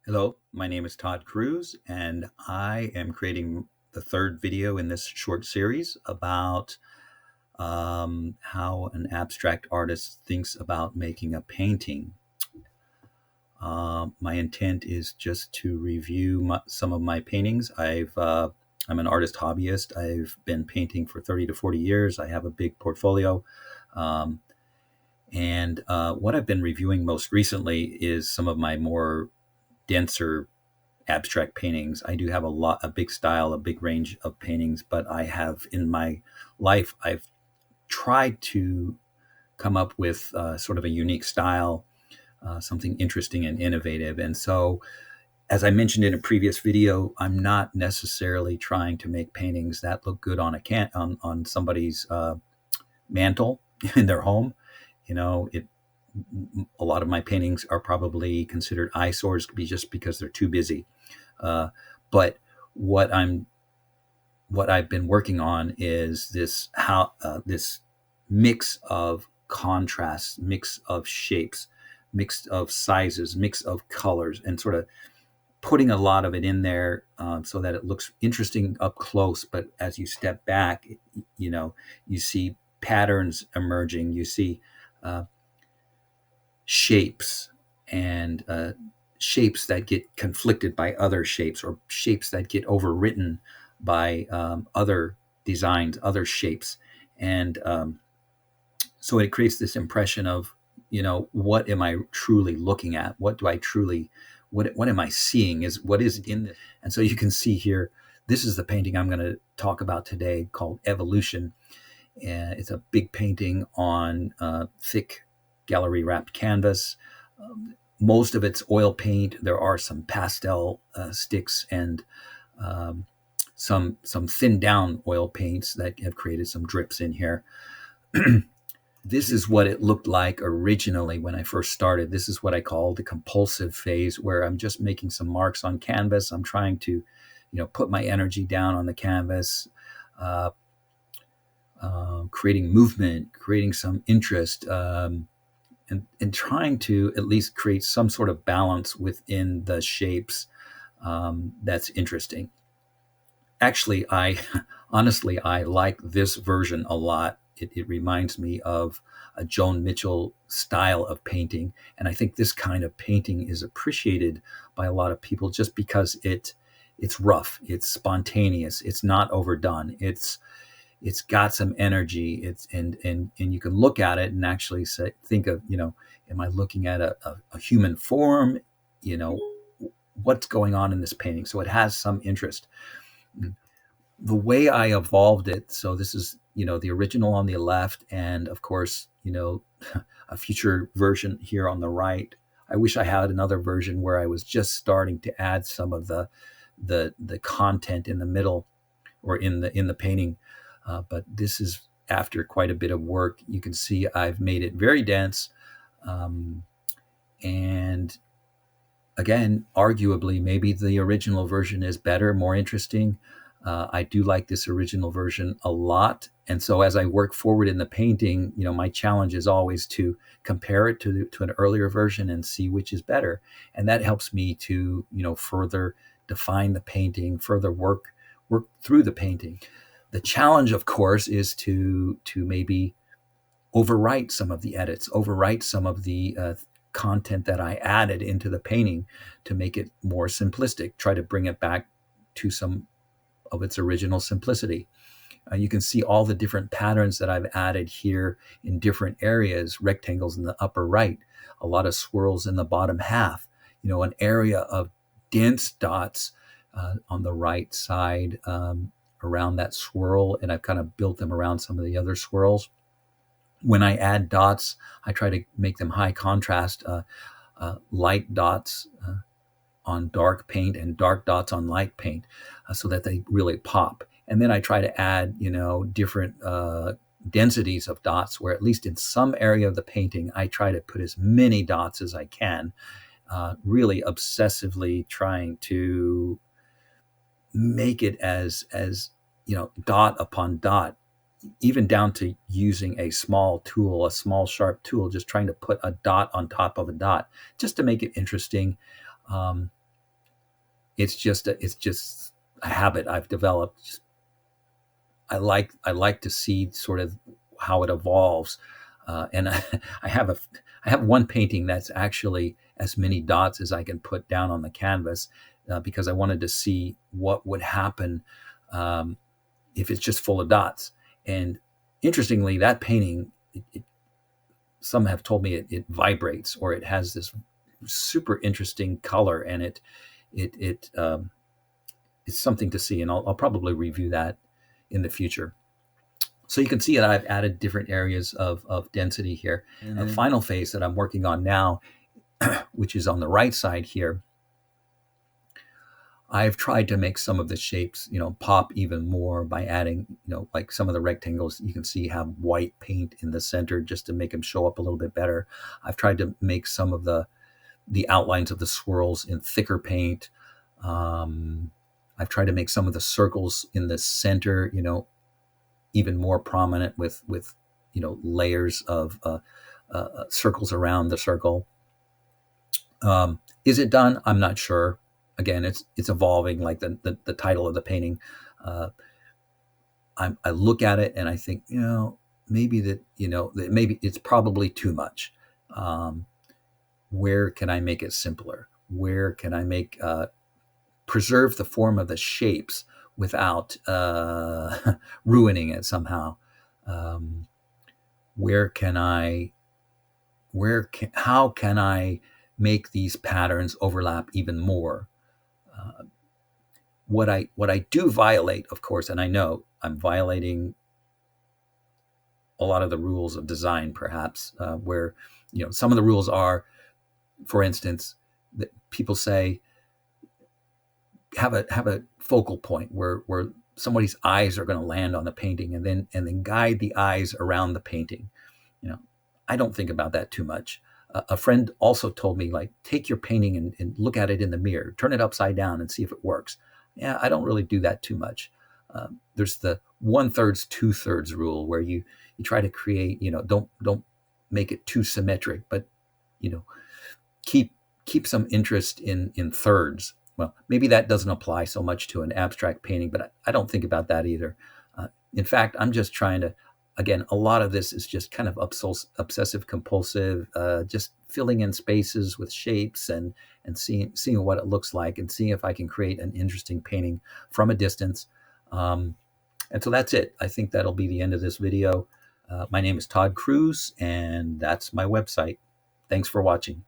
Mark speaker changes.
Speaker 1: Hello, my name is Todd Cruz, and I am creating the third video in this short series about how an abstract artist thinks about making a painting. My intent is just to review some of my paintings. I'm an artist hobbyist. I've been painting for 30 to 40 years. I have a big portfolio. Um, and what I've been reviewing most recently is some of my more denser abstract paintings. I do have a big style, a big range of paintings, but I have in my life, I've tried to come up with sort of a unique style, something interesting and innovative. And so, as I mentioned in a previous video, I'm not necessarily trying to make paintings that look good on on somebody's mantle in their home. You know, a lot of my paintings are probably considered eyesores just because they're too busy. Uh, but what I'm what I've been working on is this mix of contrasts, mix of shapes, mix of sizes, mix of colors, and sort of putting a lot of it in there so that it looks interesting up close. But as you step back, you know, you see patterns emerging. You see uh, shapes and shapes that get conflicted by other shapes, or shapes that get overwritten by other designs, other shapes. And so it creates this impression of, what am I truly looking at? What do I truly, what am I seeing? What is in this? And so you can see here, this is the painting I'm going to talk about today, called Evolution. And it's a big painting on thick gallery wrapped canvas. Most of it's oil paint. There are some pastel sticks and um, some thinned down oil paints that have created some drips in here. This is what it looked like originally when I first started. This is what I call the compulsive phase, where I'm just making some marks on canvas. I'm trying to, put my energy down on the canvas, uh, creating movement, creating some interest, and trying to at least create some sort of balance within the shapes that's interesting. Actually, I honestly, I like this version a lot. It reminds me of a Joan Mitchell style of painting. And I think this kind of painting is appreciated by a lot of people just because it's rough, it's spontaneous, it's not overdone, it's got some energy. And you can look at it and actually think of, am I looking at a human form? You know, what's going on in this painting? So it has some interest. The way I evolved it, so this is, the original on the left, and of course, a future version here on the right. I wish I had another version where I was just starting to add some of the content in the middle, or in the painting. But this is after quite a bit of work. You can see I've made it very dense. And again, arguably, maybe the original version is better, more interesting. I do like this original version a lot. And so as I work forward in the painting, my challenge is always to compare it to an earlier version and see which is better. And that helps me to, further define the painting, further work through the painting. The challenge, of course, is to maybe overwrite some of the edits, overwrite some of the content that I added into the painting to make it more simplistic, try to bring it back to some of its original simplicity. You can see all the different patterns that I've added here in different areas: rectangles in the upper right, a lot of swirls in the bottom half, an area of dense dots on the right side around that swirl. And I've kind of built them around some of the other swirls. When I add dots, I try to make them high contrast, light dots on dark paint and dark dots on light paint, so that they really pop. And then I try to add, different densities of dots, where at least in some area of the painting, I try to put as many dots as I can, really obsessively trying to make it as dot upon dot, even down to using a small tool, a small sharp tool, just trying to put a dot on top of a dot, just to make it interesting. it's just a habit I've developed. I like to see sort of how it evolves, and I have a I have one painting that's actually as many dots as I can put down on the canvas, because I wanted to see what would happen um, if it's just full of dots. And interestingly, that painting, some have told me it vibrates, or it has this super interesting color, and it's something to see. And I'll probably review that in the future. So you can see that I've added different areas of density here. And the final phase that I'm working on now, which is on the right side here, I've tried to make some of the shapes, pop even more by adding, like some of the rectangles you can see have white paint in the center just to make them show up a little bit better. I've tried to make some of the outlines of the swirls in thicker paint. I've tried to make some of the circles in the center, even more prominent with layers of circles around the circle. Is it done? I'm not sure. Again, it's evolving, like the title of the painting. Uh, I look at it and I think, maybe maybe it's probably too much. Where can I make it simpler? Where can I make preserve the form of the shapes without ruining it somehow? Where can I? How can I make these patterns overlap even more? What I do violate, of course, and I know I'm violating a lot of the rules of design, perhaps, where some of the rules are, for instance, that people say have a focal point where somebody's eyes are going to land on the painting, and then guide the eyes around the painting. I don't think about that too much. A friend also told me, like, take your painting and look at it in the mirror, turn it upside down and see if it works. Yeah, I don't really do that too much. There's the 1/3, 2/3 rule, where you try to create, don't make it too symmetric, but you know, keep some interest in thirds. Well, maybe that doesn't apply so much to an abstract painting, but I don't think about that either. In fact, I'm just trying to, again, a lot of this is just kind of obsessive compulsive, just filling in spaces with shapes and seeing what it looks like, and seeing if I can create an interesting painting from a distance. And so that's it. I think that'll be the end of this video. My name is Todd Cruz, and that's my website. Thanks for watching.